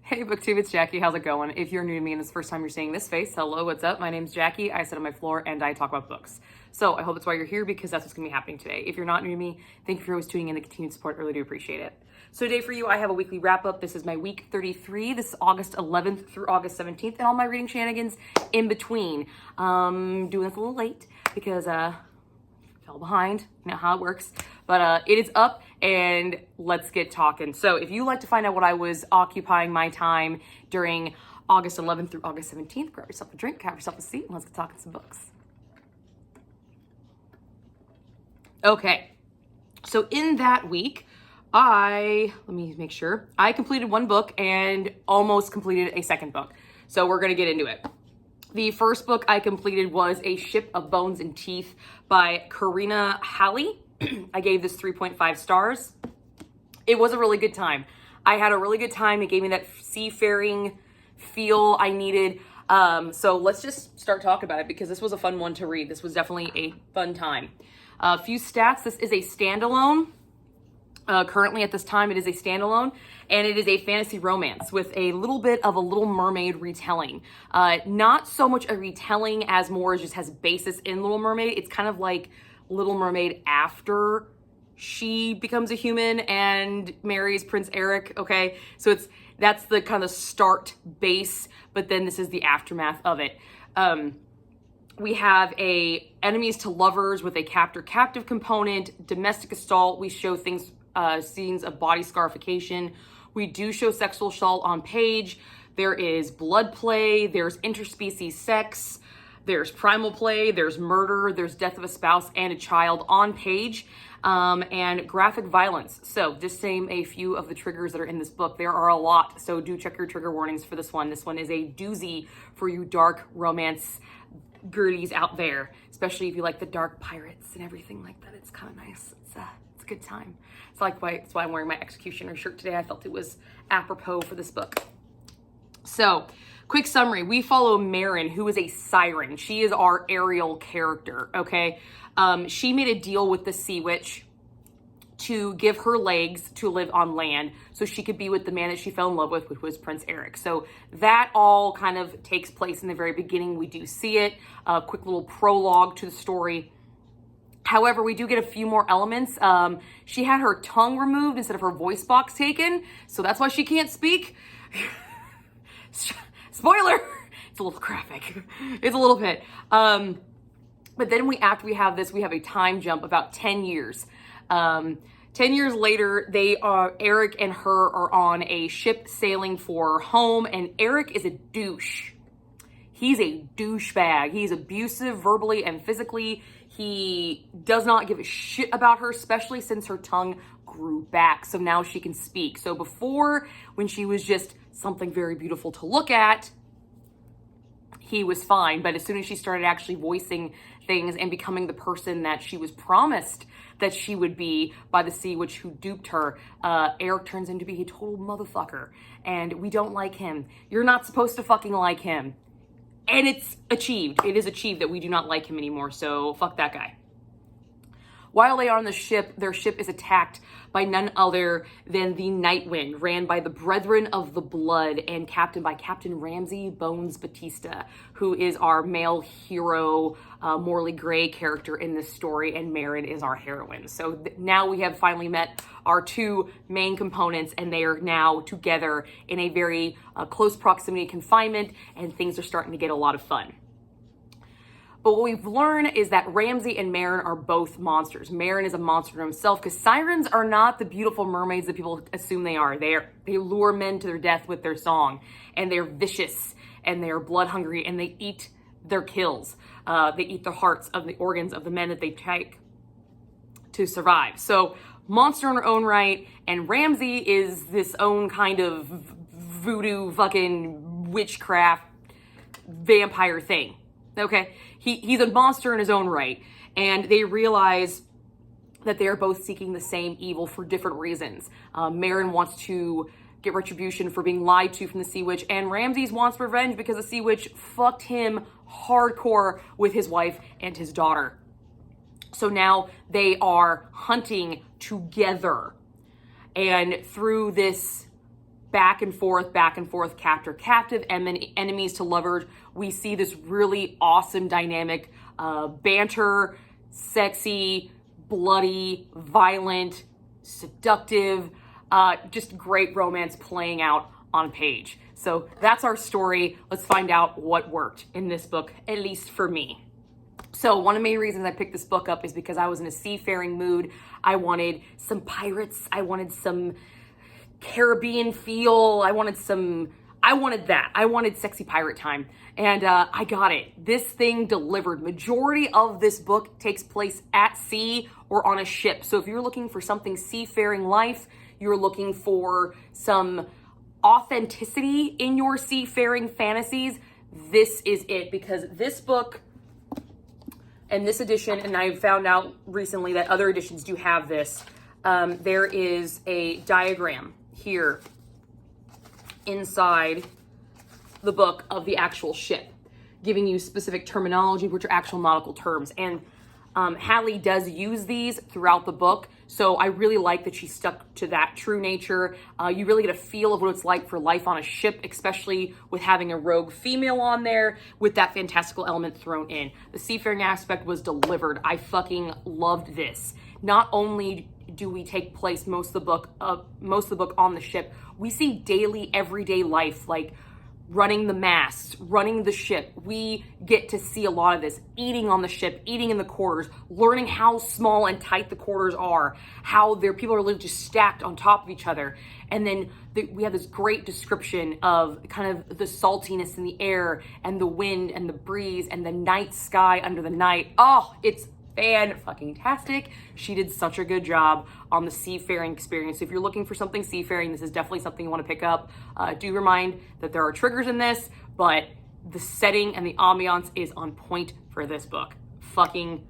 Hey BookTube, it's Jackie. How's it going? If you're new to me and this is the first time you're seeing this face, hello, what's up? My name's Jackie. I sit on my floor and I talk about books. So I hope that's why you're here, because that's what's gonna be happening today. If you're not new to me, thank you for always tuning in. The continued support, I really do appreciate it. So today for you, I have a weekly wrap up. This is my week 33. This is August 11th through August 17th, and all my reading shenanigans in between. Doing this a little late because fell behind, you know how it works, but it is up and let's get talking. So if you like to find out what I was occupying my time during August 11th through August 17th, grab yourself a drink, grab yourself a seat, and let's get talking some books. Okay, so in that week, let me make sure, I completed one book and almost completed a second book. So we're gonna get into it. The first book I completed was A Ship of Bones and Teeth by Karina Halley. I gave this 3.5 stars. It was a really good time. I had a really good time. It gave me that seafaring feel I needed. So let's just start talking about it because this was a fun one to read. This was definitely a fun time. A few stats. This is a standalone. Currently at this time, it is a standalone, and it is a fantasy romance with a little bit of a Little Mermaid retelling. Not so much a retelling as more just has basis in Little Mermaid. It's kind of like Little Mermaid after she becomes a human and marries Prince Eric, okay? So that's the kind of start base, but then this is the aftermath of it. We have a enemies to lovers with a captor-captive component, domestic assault. We show things, scenes of body scarification. We do show sexual assault on page. There is blood play. There's interspecies sex. There's primal play. There's murder. There's death of a spouse and a child on page, and graphic violence. So just saying a few of the triggers that are in this book. There are a lot, so do check your trigger warnings for this one. This one is a doozy for you dark romance girlies out there, especially if you like the dark pirates and everything like that. It's kind of nice. It's a good time. That's why I'm wearing my Executioner shirt today. I felt it was apropos for this book. So, quick summary. We follow Marin, who is a siren. She is our Ariel character, okay? She made a deal with the Sea Witch to give her legs to live on land so she could be with the man that she fell in love with, which was Prince Eric. So that all kind of takes place in the very beginning. We do see it, a quick little prologue to the story. However, we do get a few more elements. She had her tongue removed instead of her voice box taken, so that's why she can't speak. Spoiler! It's a little graphic. It's a little bit. But then after we have this, we have a time jump about 10 years. 10 years later, Eric and her are on a ship sailing for home, and Eric is a douche. He's a douchebag. He's abusive verbally and physically. He does not give a shit about her, especially since her tongue grew back. So now she can speak. So before, when she was just something very beautiful to look at, he was fine. But as soon as she started actually voicing things and becoming the person that she was promised that she would be by the Sea Witch who duped her, Eric turns into be a total motherfucker. And we don't like him. You're not supposed to fucking like him. And it's achieved. It is achieved that we do not like him anymore. So fuck that guy. While they are on the ship, their ship is attacked by none other than the Night Wind, ran by the Brethren of the Blood and captained by Captain Ramsey Bones Batista, who is our male hero, Morley Gray character in this story, and Marin is our heroine. So now we have finally met our two main components, and they are now together in a very close proximity confinement, and things are starting to get a lot of fun. But what we've learned is that Ramsey and Marin are both monsters. Marin is a monster himself because sirens are not the beautiful mermaids that people assume they are. They lure men to their death with their song, and they're vicious, and they're blood hungry, and they eat their kills. They eat the hearts of the organs of the men that they take to survive. So monster in her own right, and Ramsey is this own kind of voodoo fucking witchcraft vampire thing. Okay, he's a monster in his own right, and they realize that they are both seeking the same evil for different reasons. Marin wants to get retribution for being lied to from the Sea Witch, and Ramses wants revenge because the Sea Witch fucked him hardcore with his wife and his daughter. So now they are hunting together, and through this back and forth, captor, captive, and then enemies to lovers. We see this really awesome dynamic, banter, sexy, bloody, violent, seductive, just great romance playing out on page. So that's our story. Let's find out what worked in this book, at least for me. So one of the main reasons I picked this book up is because I was in a seafaring mood. I wanted some pirates. I wanted some Caribbean feel. I wanted that. I wanted sexy pirate time. And I got it. This thing delivered. Majority of this book takes place at sea or on a ship. So if you're looking for something seafaring life, you're looking for some authenticity in your seafaring fantasies, this is it. Because this book and this edition, and I found out recently that other editions do have this, there is a diagram here inside the book of the actual ship, giving you specific terminology, which are actual nautical terms. And Hallie does use these throughout the book. So I really like that she stuck to that true nature. You really get a feel of what it's like for life on a ship, especially with having a rogue female on there with that fantastical element thrown in. The seafaring aspect was delivered. I fucking loved this. Not only do we take place most of the book on the ship, we see daily, everyday life, like running the masts, running the ship. We get to see a lot of this, eating on the ship, eating in the quarters, learning how small and tight the quarters are, how people are literally just stacked on top of each other. And then we have this great description of kind of the saltiness in the air and the wind and the breeze and the night sky under the night. Oh, it's fan-fucking-tastic. She did such a good job on the seafaring experience. If you're looking for something seafaring, this is definitely something you want to pick up. Do remind that there are triggers in this, but the setting and the ambiance is on point for this book. Fucking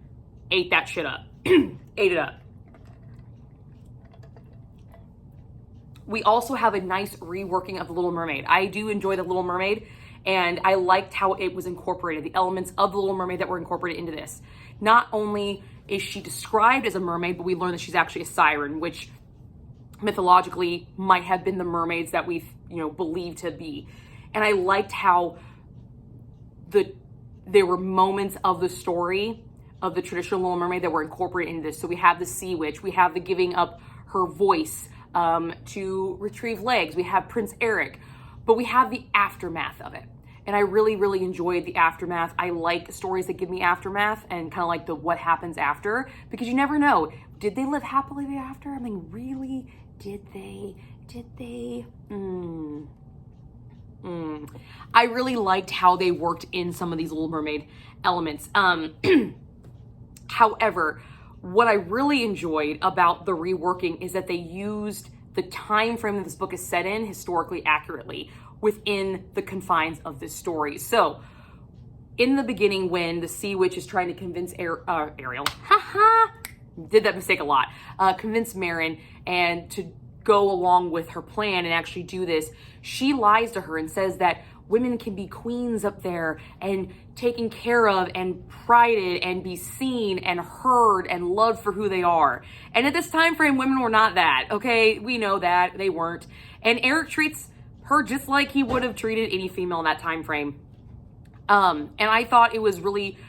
ate that shit up. Ate it up. We also have a nice reworking of The Little Mermaid. I do enjoy The Little Mermaid, and I liked how it was incorporated, the elements of The Little Mermaid that were incorporated into this. Not only is she described as a mermaid, but we learn that she's actually a siren, which mythologically might have been the mermaids that we believe to be. And I liked how there were moments of the story of the traditional Little Mermaid that were incorporated into this. So we have the sea witch, we have the giving up her voice to retrieve legs, we have Prince Eric, but we have the aftermath of it. And I really, really enjoyed the aftermath. I like stories that give me aftermath and kind of like the what happens after, because you never know. Did they live happily ever after? I mean, really? Did they? I really liked how they worked in some of these Little Mermaid elements. However, what I really enjoyed about the reworking is that they used the time frame that this book is set in historically accurately within the confines of this story. So in the beginning, when the sea witch is trying to convince Ariel, did that mistake a lot, convince Marin and to go along with her plan and actually do this, she lies to her and says that women can be queens up there and taken care of and prided and be seen and heard and loved for who they are. And at this time frame, women were not that, okay? We know that they weren't. And Eric treats her just like he would have treated any female in that time frame. And I thought it was really,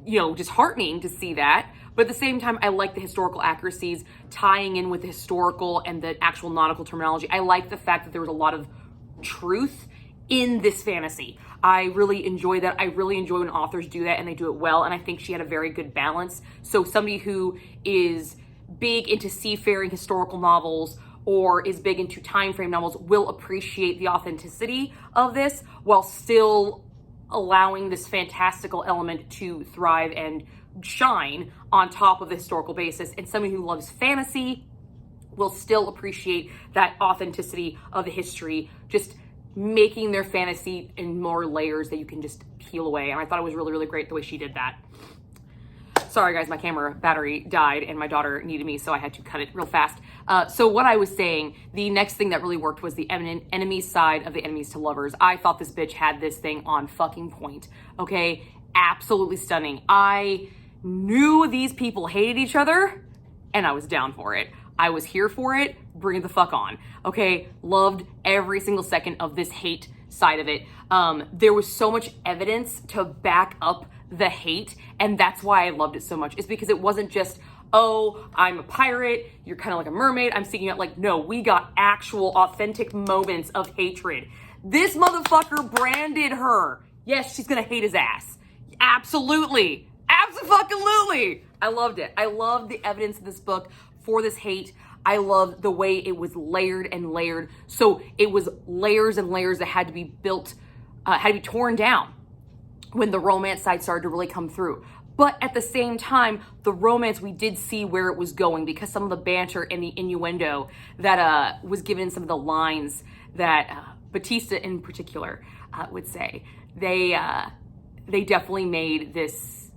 disheartening to see that. But at the same time, I like the historical accuracies tying in with the historical and the actual nautical terminology. I like the fact that there was a lot of truth in this fantasy. I really enjoy that. I really enjoy when authors do that and they do it well. And I think she had a very good balance. So somebody who is big into seafaring historical novels or is big into time frame novels will appreciate the authenticity of this while still allowing this fantastical element to thrive and shine on top of the historical basis. And somebody who loves fantasy will still appreciate that authenticity of the history, just making their fantasy in more layers that you can just peel away. And I thought it was really, really great the way she did that. Sorry guys, my camera battery died and my daughter needed me, so I had to cut it real fast. So what I was saying, the next thing that really worked was the enemy side of the enemies to lovers. I thought this bitch had this thing on fucking point, okay? Absolutely stunning. I knew these people hated each other and I was down for it. I was here for it bring it the fuck on. Okay, loved every single second of this hate side of it. There was so much evidence to back up the hate, and that's why I loved it so much. It's because it wasn't just, oh, I'm a pirate, you're kind of like a mermaid, I'm seeking out. Like, no, we got actual authentic moments of hatred. This motherfucker branded her. Yes, she's gonna hate his ass. Absolutely. Absolutely. I loved it. I loved the evidence in this book for this hate. I loved the way it was layered and layered. So it was layers and layers that had to be built, had to be torn down when the romance side started to really come through. But at the same time, the romance, we did see where it was going, because some of the banter and the innuendo that was given in some of the lines that Batista in particular would say, they definitely made this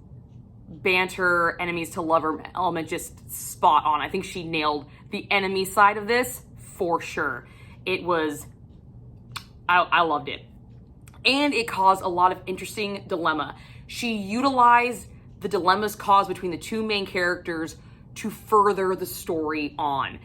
banter, enemies to lover element just spot on. I think she nailed the enemy side of this for sure. It was, I loved it. And it caused a lot of interesting dilemma. She utilized the dilemmas caused between the two main characters to further the story on.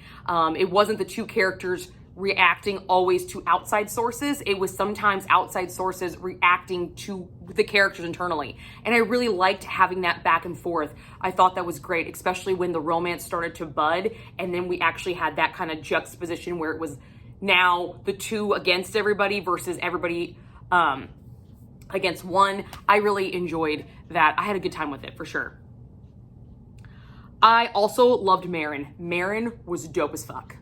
It wasn't the two characters reacting always to outside sources. It was sometimes outside sources reacting to the characters internally. And I really liked having that back and forth. I thought that was great, especially when the romance started to bud, and then we actually had that kind of juxtaposition where it was now the two against everybody versus everybody against one. I really enjoyed that. I had a good time with it for sure. I also loved Marin. Marin was dope as fuck.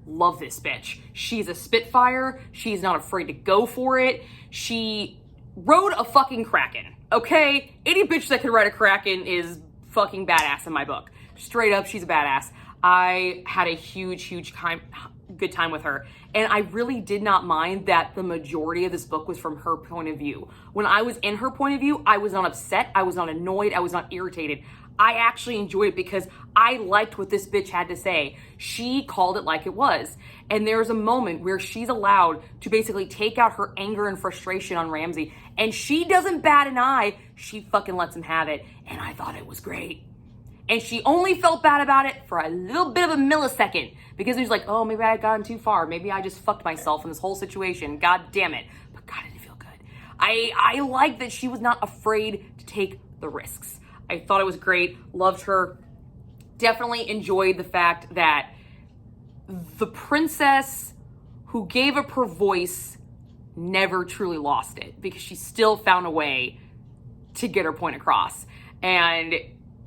Love this bitch. She's a spitfire. She's not afraid to go for it. She rode a fucking kraken, okay? Any bitch that can ride a kraken is fucking badass in my book. Straight up, she's a badass. I had a huge good time with her. And I really did not mind that the majority of this book was from her point of view. When I was in her point of view, I was not upset. I was not annoyed. I was not irritated. I actually enjoyed it because I liked what this bitch had to say. She called it like it was. And there's a moment where she's allowed to basically take out her anger and frustration on Ramsay, and she doesn't bat an eye. She fucking lets him have it. And I thought it was great. And she only felt bad about it for a little bit of a millisecond, because it was like, oh, maybe I had gone too far. Maybe I just fucked myself in this whole situation. God damn it. But God, it didn't feel good. I like that she was not afraid to take the risks. I thought it was great. Loved her. Definitely enjoyed the fact that the princess who gave up her voice never truly lost it, because she still found a way to get her point across. And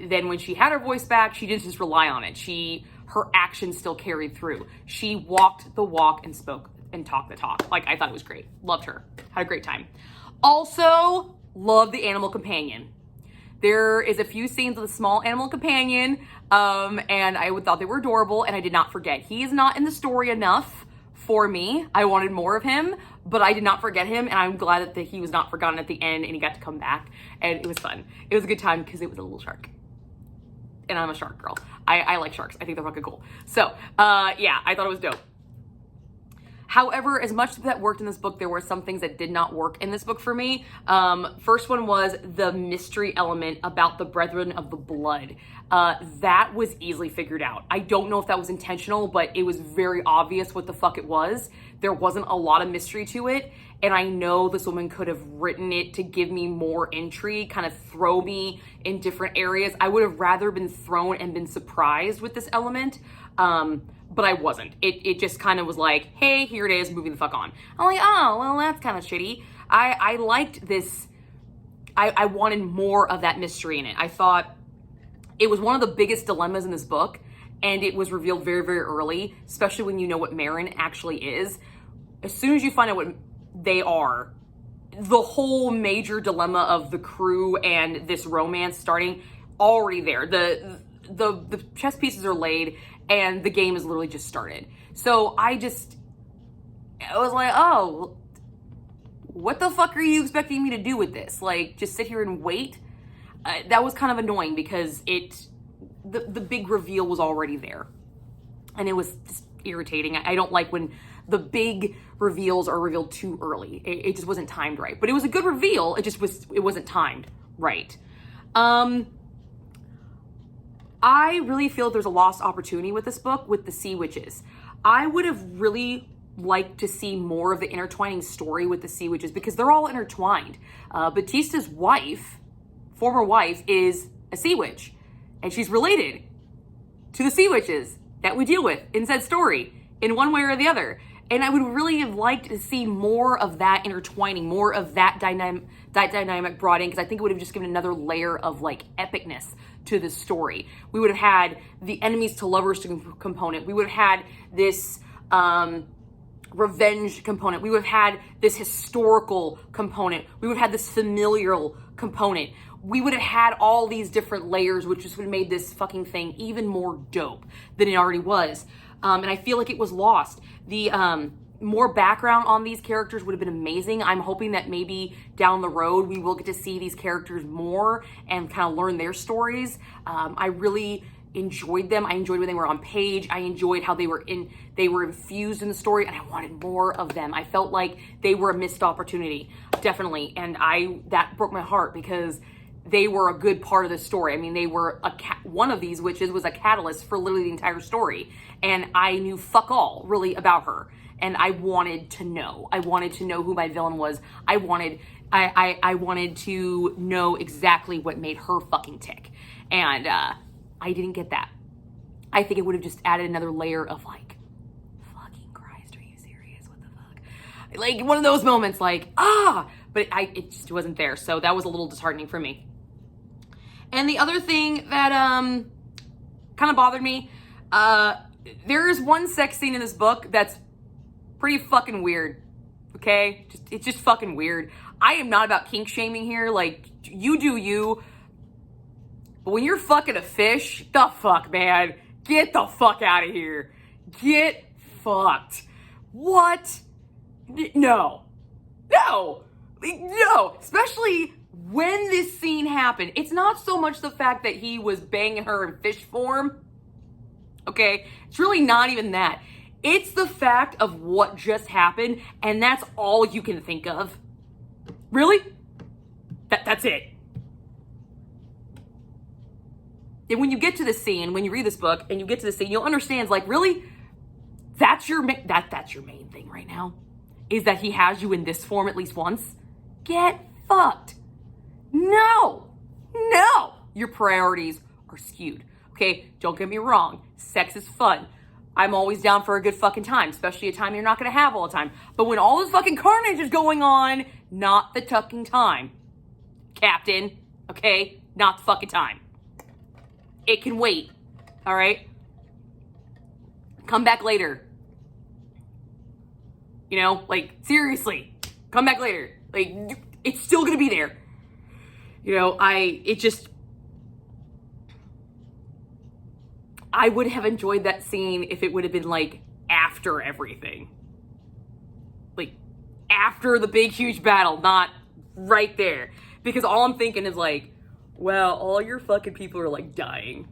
then when she had her voice back, she didn't just rely on it. Her actions still carried through. She walked the walk and spoke and talked the talk. Like, I thought it was great. Loved her. Had a great time. Also, loved the animal companion. There is a few scenes with a small animal companion, and I thought they were adorable, and I did not forget. He is not in the story enough for me. I wanted more of him, but I did not forget him, and I'm glad that he was not forgotten at the end, and he got to come back, and it was fun. It was a good time because it was a little shark. And I'm a shark girl. I like sharks. I think they're fucking cool. So, yeah, I thought it was dope. However, as much as that worked in this book, there were some things that did not work in this book for me. First one was the mystery element about the Brethren of the Blood. That was easily figured out. I don't know if that was intentional, but it was very obvious what the fuck it was. There wasn't a lot of mystery to it. And I know this woman could have written it to give me more intrigue, kind of throw me in different areas. I would have rather been thrown and been surprised with this element. But I wasn't. It just kind of was like, hey, here it is, moving the fuck on. I'm like, oh, well, that's kind of shitty. I liked this. I wanted more of that mystery in it. I thought it was one of the biggest dilemmas in this book, and it was revealed very, very early, especially when you know what Marin actually is. As soon as you find out what they are, the whole major dilemma of the crew and this romance starting already there. The chess pieces are laid, and the game has literally just started. So I was like, oh, what the fuck are you expecting me to do with this? Like, just sit here and wait? That was kind of annoying because the big reveal was already there. And it was just irritating. I don't like when the big reveals are revealed too early. It just wasn't timed right. But it was a good reveal. It wasn't timed right. I really feel there's a lost opportunity with this book with the sea witches. I would have really liked to see more of the intertwining story with the Sea Witches because they're all intertwined. Batista's wife, former wife, is a Sea Witch, and she's related to the Sea Witches that we deal with in said story in one way or the other. And I would really have liked to see more of that intertwining, more of that dynamic brought in, because I think it would have just given another layer of like epicness to the story. We would have had the enemies to lovers component. We would have had this revenge component. We would have had this historical component. We would have had this familial component. We would have had all these different layers, which just would have made this fucking thing even more dope than it already was. And I feel like it was lost. The more background on these characters would have been amazing. I'm hoping that maybe down the road we will get to see these characters more and kind of learn their stories. I really enjoyed them. I enjoyed when they were on page. I enjoyed how they were infused in the story, and I wanted more of them. I felt like they were a missed opportunity, definitely. And that broke my heart because they were a good part of the story. I mean, they were one of these witches was a catalyst for literally the entire story. And I knew fuck all really about her. And I wanted to know. I wanted to know who my villain was. I wanted to know exactly what made her fucking tick. And I didn't get that. I think it would have just added another layer of like, fucking Christ, are you serious? What the fuck? Like one of those moments like, but it just wasn't there. So that was a little disheartening for me. And the other thing that kind of bothered me, there is one sex scene in this book that's pretty fucking weird. Okay? It's just fucking weird. I am not about kink shaming here. Like, you do you. But when you're fucking a fish, the fuck, man. Get the fuck out of here. Get fucked. What? No. No. No. Especially when this scene happened. It's not so much the fact that he was banging her in fish form. Okay? It's really not even that. It's the fact of what just happened, and that's all you can think of. Really? That's it. And when you get to the scene, when you read this book and you get to the scene, you'll understand, it's like, really? That's your main thing right now? Is that he has you in this form at least once? Get fucked. No. Your priorities are skewed. Okay? Don't get me wrong. Sex is fun. I'm always down for a good fucking time, especially a time you're not going to have all the time. But when all this fucking carnage is going on, not the fucking time. Captain, okay? Not the fucking time. It can wait, all right? Come back later. You know, like, seriously, come back later. Like, it's still going to be there. You know, I would have enjoyed that scene if it would have been like after everything. Like after the big huge battle, not right there. Because all I'm thinking is like, well, all your fucking people are like dying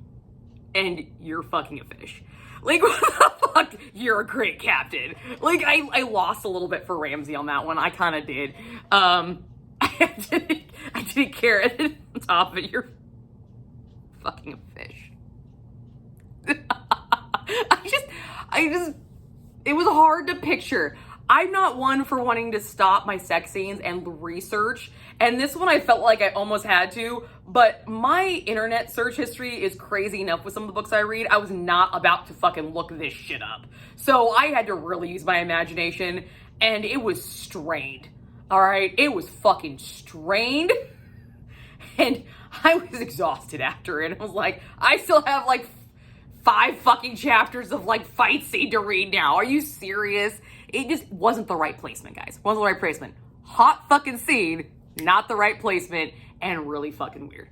and you're fucking a fish. Like, what the fuck? You're a great captain. Like, I lost a little bit for Ramsay on that one. I kind of did. I didn't care. And then on top of it, you're fucking a fish. It was hard to picture. I'm not one for wanting to stop my sex scenes and research. And this one I felt like I almost had to, but my internet search history is crazy enough with some of the books I read. I was not about to fucking look this shit up. So I had to really use my imagination, and it was strained. All right? It was fucking strained. And I was exhausted after it. I was like, I still have like 5 fucking chapters of like fight scene to read now. Are you serious? It just wasn't the right placement, guys. Wasn't the right placement. Hot fucking scene, not the right placement, and really fucking weird.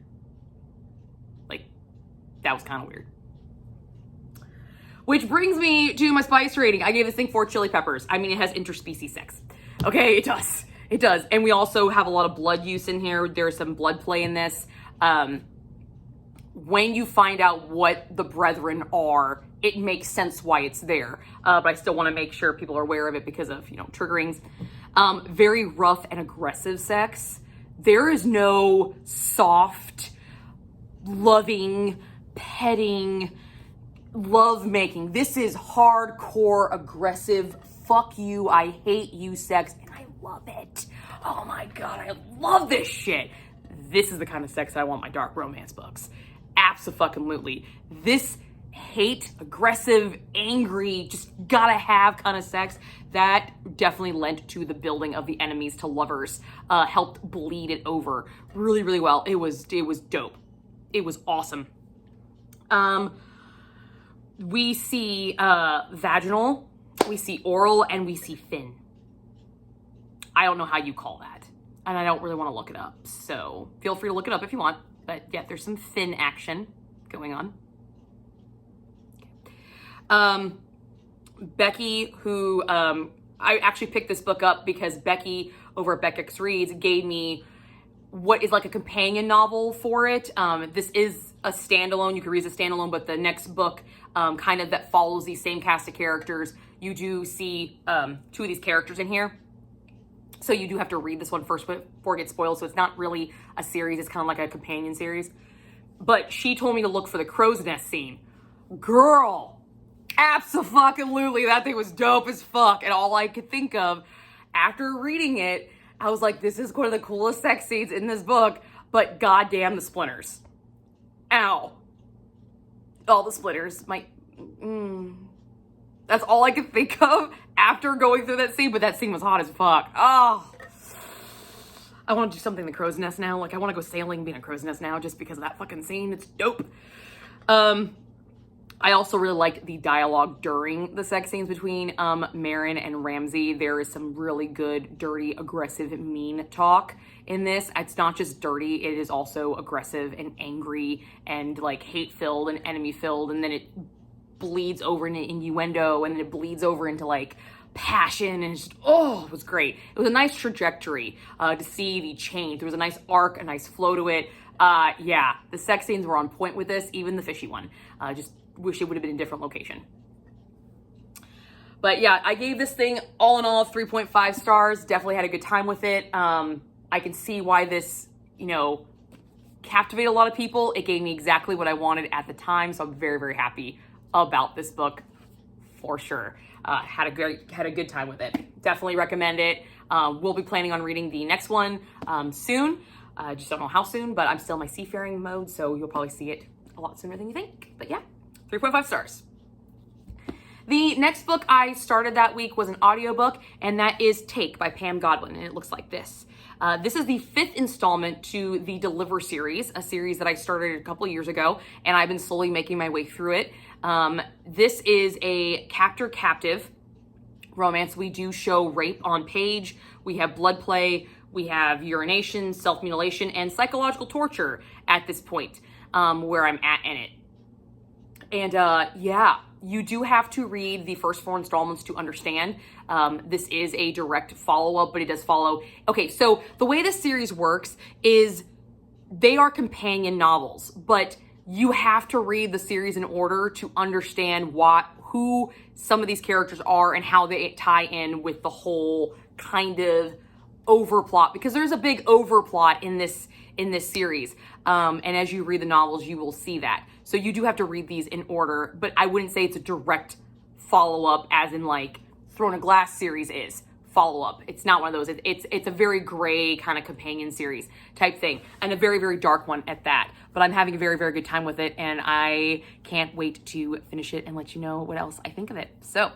Like, that was kind of weird. Which brings me to my spice rating. I gave this thing 4 chili peppers. I mean, it has interspecies sex. Okay, it does. It does. And we also have a lot of blood use in here. There's some blood play in this. When you find out what the brethren are, it makes sense why it's there. But I still want to make sure people are aware of it because of, you know, triggerings. Very rough and aggressive sex. There is no soft, loving, petting, love making. This is hardcore, aggressive, fuck you, I hate you sex, and I love it. Oh my God, I love this shit. This is the kind of sex I want in my dark romance books. Abso-fucking-lutely. This hate, aggressive, angry, just gotta have kind of sex, that definitely lent to the building of the enemies to lovers, helped bleed it over really, really well. It was dope. It was awesome. We see vaginal, we see oral, and we see fin. I don't know how you call that, and I don't really want to look it up, so feel free to look it up if you want. But yeah, there's some fin action going on. Okay. Becky, who I actually picked this book up because Becky over at FirstLadyReads gave me what is like a companion novel for it. This is a standalone. You can read a standalone, but the next book kind of that follows these same cast of characters. You do see 2 of these characters in here. So you do have to read this one first before it gets spoiled. So it's not really a series. It's kind of like a companion series. But she told me to look for the crow's nest scene. Girl, abso-fucking-lutely, that thing was dope as fuck. And all I could think of after reading it, I was like, this is one of the coolest sex scenes in this book, but goddamn the splinters. Ow. All the splinters. That's all I could think of after going through that scene, but that scene was hot as fuck. Oh. I want to do something in the crow's nest now. Like, I want to go sailing, be in a crow's nest now just because of that fucking scene. It's dope. I also really liked the dialogue during the sex scenes between Marin and Ramsey. There is some really good, dirty, aggressive, mean talk in this. It's not just dirty, it is also aggressive and angry and like hate-filled and enemy-filled, and then it bleeds over into innuendo, and then it bleeds over into like passion, and it's just, oh, it was great. It was a nice trajectory to see the change. There was a nice arc, a nice flow to it. Yeah, the sex scenes were on point with this, even the fishy one. Just wish it would have been in a different location. But yeah, I gave this thing all in all 3.5 stars. Definitely had a good time with it. I can see why this, captivated a lot of people. It gave me exactly what I wanted at the time, so I'm very, very happy about this book for sure. Had a good time with it. Definitely recommend it. We'll be planning on reading the next one soon. Just don't know how soon, but I'm still in my seafaring mode, so you'll probably see it a lot sooner than you think. But yeah, 3.5 stars. The next book I started that week was an audiobook, and that is Take by Pam Godwin, and it looks like this. This is the 5th installment to the Deliver series, a series that I started a couple years ago, and I've been slowly making my way through it. This is a captor-captive romance. We do show rape on page. We have blood play. We have urination, self-mutilation, and psychological torture at this point, where I'm at in it. And yeah, you do have to read the first 4 installments to understand. This is a direct follow-up, but it does follow. Okay, so the way this series works is they are companion novels, but you have to read the series in order to understand who some of these characters are and how they tie in with the whole kind of overplot, because there's a big overplot in this series. And as you read the novels, you will see that. So you do have to read these in order, but I wouldn't say it's a direct follow-up as in like Throne of Glass series is follow-up. It's not one of those. It's a very gray kind of companion series type thing, and a very, very dark one at that. But I'm having a very, very good time with it, and I can't wait to finish it and let you know what else I think of it. So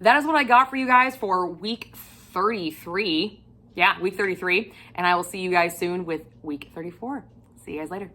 that is what I got for you guys for week 33. Yeah, week 33. And I will see you guys soon with week 34. See you guys later.